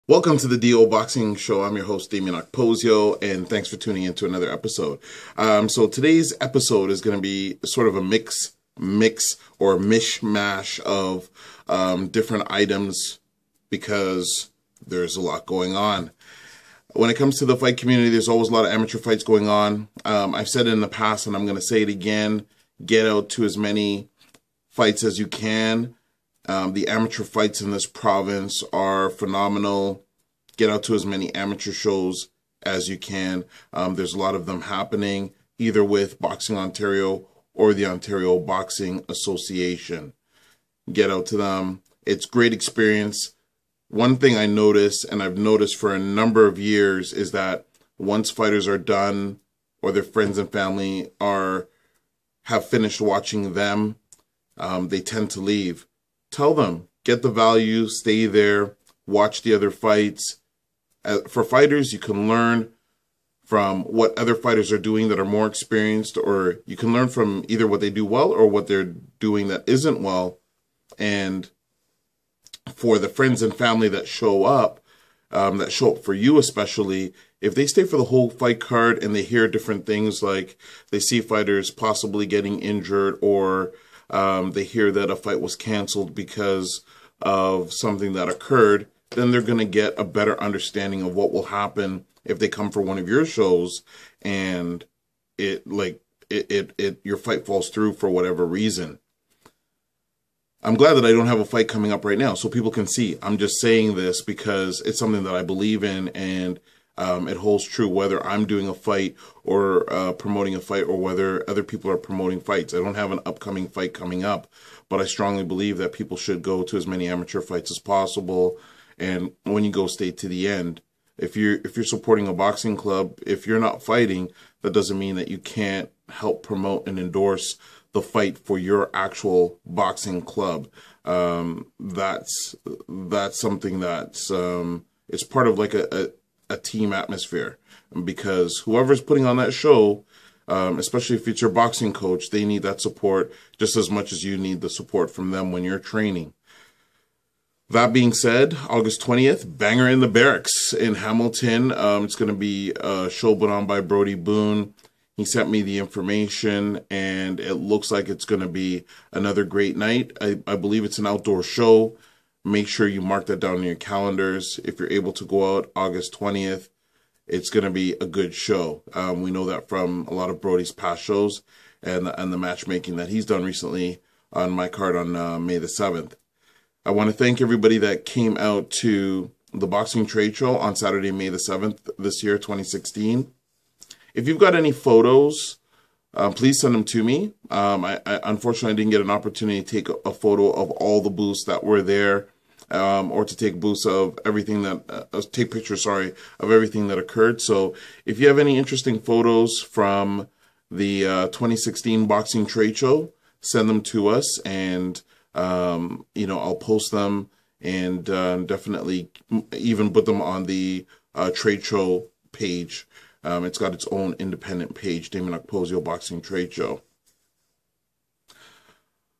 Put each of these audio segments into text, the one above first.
Welcome to the DO Boxing Show. I'm your host, Dameon Okposio, and thanks for tuning in to another episode. So today's episode is going to be sort of a mix or mishmash of different items because there's a lot going on. When it comes to the fight community, there's always a lot of amateur fights going on. I've said it in the past, and I'm going to say it again. Get out to as many fights as you can. The amateur fights in this province are phenomenal. Get out to as many amateur shows as you can. There's a lot of them happening, either with Boxing Ontario or the Ontario Boxing Association. Get out to them. It's great experience. One thing I notice, and I've noticed for a number of years, is that once fighters are done or their friends and family have finished watching them, they tend to leave. Tell them, get the value, stay there, watch the other fights. For fighters, you can learn from what other fighters are doing that are more experienced, or you can learn from either what they do well or what they're doing that isn't well. And for the friends and family that show up for you especially, if they stay for the whole fight card and they hear different things, like they see fighters possibly getting injured, or they hear that a fight was canceled because of something that occurred, then they're going to get a better understanding of what will happen if they come for one of your shows and your fight falls through for whatever reason. I'm glad that I don't have a fight coming up right now so people can see. I'm just saying this because it's something that I believe in, and it holds true whether I'm doing a fight or promoting a fight, or whether other people are promoting fights. I don't have an upcoming fight coming up, but I strongly believe that people should go to as many amateur fights as possible. And when you go, stay to the end. If you're supporting a boxing club, if you're not fighting, that doesn't mean that you can't help promote and endorse the fight for your actual boxing club. That's something that's it's part of like a team atmosphere, because whoever's putting on that show, especially if it's your boxing coach, they need that support just as much as you need the support from them when you're training. That being said, August 20th, Banger in the Barracks in Hamilton. It's going to be a show put on by Brodie Boone. He sent me the information, and it looks like it's going to be another great night. I believe it's an outdoor show. Make sure you mark that down in your calendars. If you're able to go out August 20th, it's going to be a good show. We know that from a lot of Brodie's past shows and the matchmaking that he's done recently on my card on May the 7th. I want to thank everybody that came out to the Boxing Trade Show on Saturday, May the 7th this year, 2016. If you've got any photos, please send them to me. I unfortunately didn't get an opportunity to take a photo of all the booths that were there, or to take booths of everything that take pictures, of everything that occurred. So if you have any interesting photos from the 2016 Boxing Trade Show, send them to us, and I'll post them, and definitely even put them on the trade show page. It's got its own independent page, Dameon Okposio Boxing Trade Show.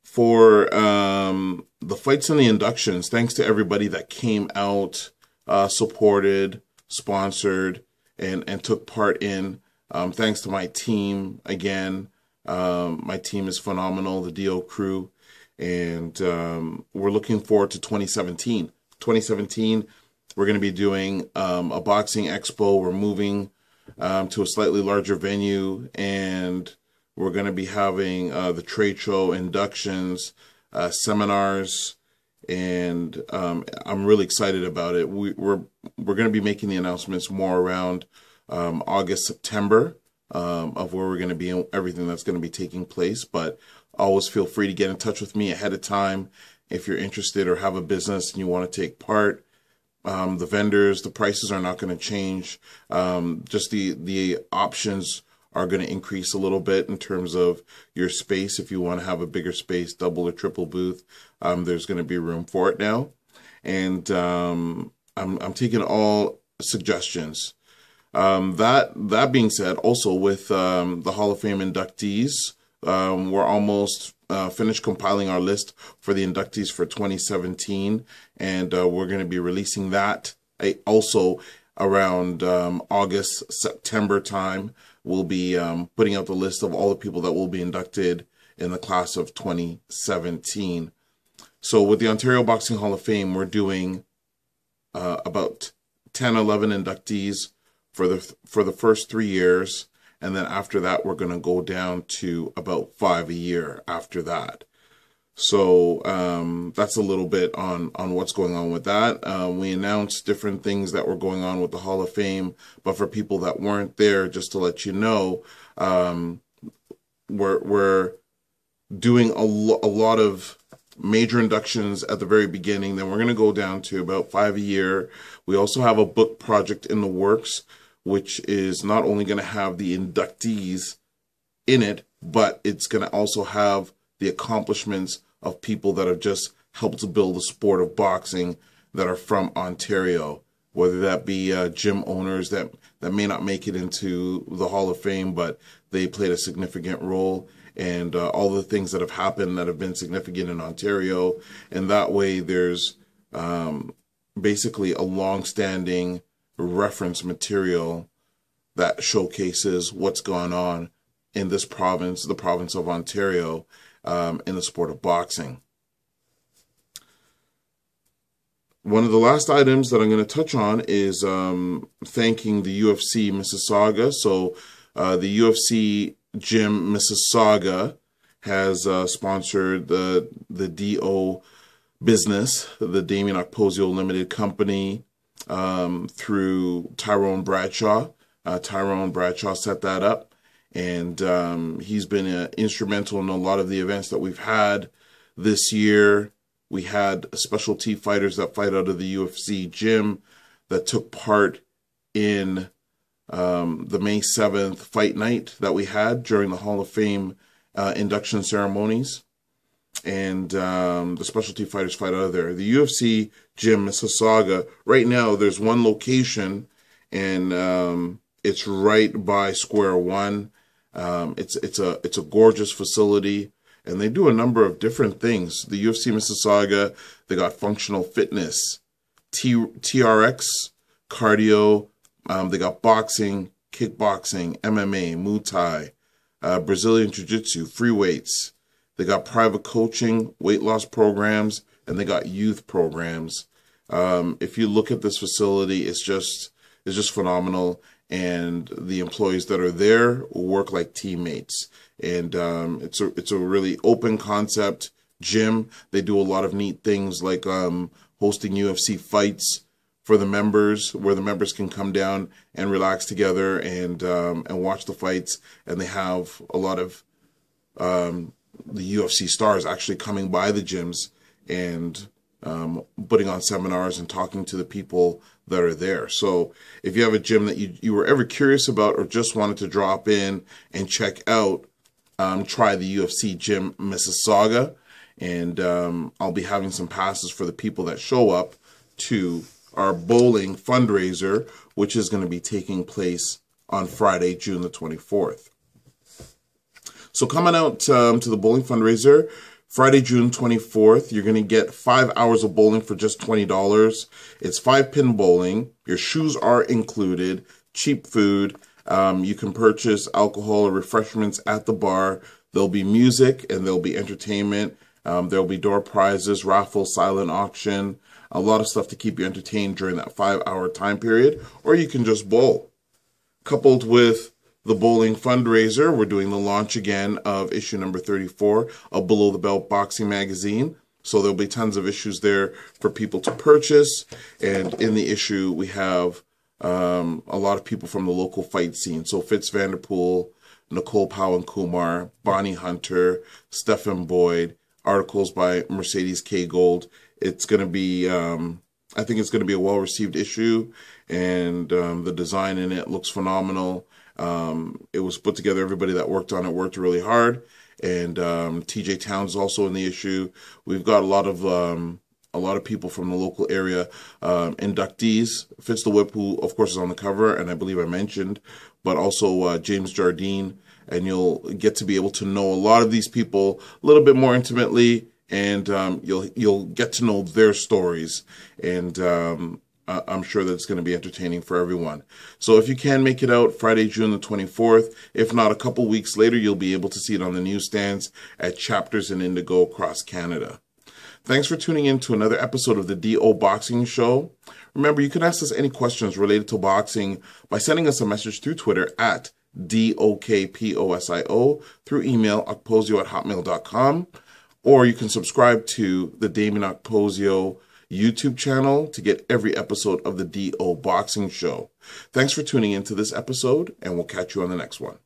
For the fights and the inductions, thanks to everybody that came out, supported, sponsored, and took part in. Thanks to my team again. My team is phenomenal, the DO crew, and we're looking forward to 2017. 2017, we're going to be doing a boxing expo. We're moving to a slightly larger venue, and we're going to be having the trade show, inductions, seminars, and I'm really excited about it. We're going to be making the announcements more around August, September, of where we're going to be and everything that's going to be taking place. But always feel free to get in touch with me ahead of time if you're interested or have a business and you want to take part. The vendors, the prices are not going to change. Just the options are going to increase a little bit in terms of your space. If you want to have a bigger space, double or triple booth, there's going to be room for it now. And I'm taking all suggestions. That being said, also with the Hall of Fame inductees, we're almost finished compiling our list for the inductees for 2017, and we're going to be releasing that Also around August, September time, we'll be putting out the list of all the people that will be inducted in the class of 2017. So with the Ontario Boxing Hall of Fame, we're doing about 10, 11 inductees for the first 3 years. And then after that, we're going to go down to about 5 a year after that. So that's a little bit on what's going on with that. We announced different things that were going on with the Hall of Fame, but for people that weren't there, just to let you know, we're doing a lot of major inductions at the very beginning. Then we're going to go down to about 5 a year. We also have a book project in the works, which is not only going to have the inductees in it, but it's going to also have the accomplishments of people that have just helped to build the sport of boxing that are from Ontario, whether that be gym owners that may not make it into the Hall of Fame, but they played a significant role, and all the things that have happened that have been significant in Ontario. And that way there's basically a long-standing reference material that showcases what's going on in this province, the province of Ontario, in the sport of boxing. One of the last items that I'm going to touch on is thanking the UFC Mississauga. So the UFC Gym Mississauga has sponsored the DO business, the Dameon Okposio Limited Company, through Tyrone Bradshaw. Tyrone Bradshaw set that up, and he's been instrumental in a lot of the events that we've had this year. We had specialty fighters that fight out of the UFC gym that took part in the May 7th fight night that we had during the Hall of Fame induction ceremonies. And the specialty fighters fight out of there. The UFC Gym Mississauga, right now there's one location, and it's right by Square One. It's a gorgeous facility, and they do a number of different things. The UFC Mississauga, they got functional fitness, TRX, cardio. They got boxing, kickboxing, MMA, Muay Thai, Brazilian Jiu-Jitsu, free weights. They got private coaching, weight loss programs, and they got youth programs. If you look at this facility, it's just phenomenal. And the employees that are there work like teammates. And it's a really open concept gym. They do a lot of neat things like hosting UFC fights for the members, where the members can come down and relax together and watch the fights. And they have a lot of the UFC stars actually coming by the gyms and putting on seminars and talking to the people that are there. So if you have a gym that you were ever curious about or just wanted to drop in and check out, try the UFC Gym Mississauga. And I'll be having some passes for the people that show up to our bowling fundraiser, which is going to be taking place on Friday, June the 24th. So coming out to the bowling fundraiser, Friday, June 24th, you're going to get 5 hours of bowling for just $20. It's 5-pin bowling. Your shoes are included. Cheap food. You can purchase alcohol or refreshments at the bar. There'll be music and there'll be entertainment. There'll be door prizes, raffle, silent auction, a lot of stuff to keep you entertained during that 5-hour time period. Or you can just bowl. Coupled with the bowling fundraiser, we're doing the launch again of issue number 34 of Below the Belt Boxing Magazine. So there'll be tons of issues there for people to purchase. And in the issue, we have a lot of people from the local fight scene. So Fitz Vanderpool, Nicole Powell and Kumar, Bonnie Hunter, Stephen Boyd, articles by Mercedes K. Gold. It's going to be, I think it's going to be a well-received issue, and the design in it looks phenomenal. It was put together. Everybody that worked on it worked really hard, and TJ Towns is also in the issue. We've got a lot of people from the local area, inductees. Fitz the Whip, who of course is on the cover, and I believe I mentioned, but also James Jardine, and you'll get to be able to know a lot of these people a little bit more intimately, and you'll get to know their stories, and I'm sure that it's going to be entertaining for everyone. So if you can make it out Friday, June the 24th, if not a couple weeks later, you'll be able to see it on the newsstands at chapters in Indigo across Canada. Thanks for tuning in to another episode of the DO Boxing Show. Remember, you can ask us any questions related to boxing by sending us a message through Twitter at DOKPOSIO, through email okposio@hotmail.com, or you can subscribe to the Dameon Okposio YouTube channel to get every episode of the DO Boxing Show. Thanks for tuning into this episode, and we'll catch you on the next one.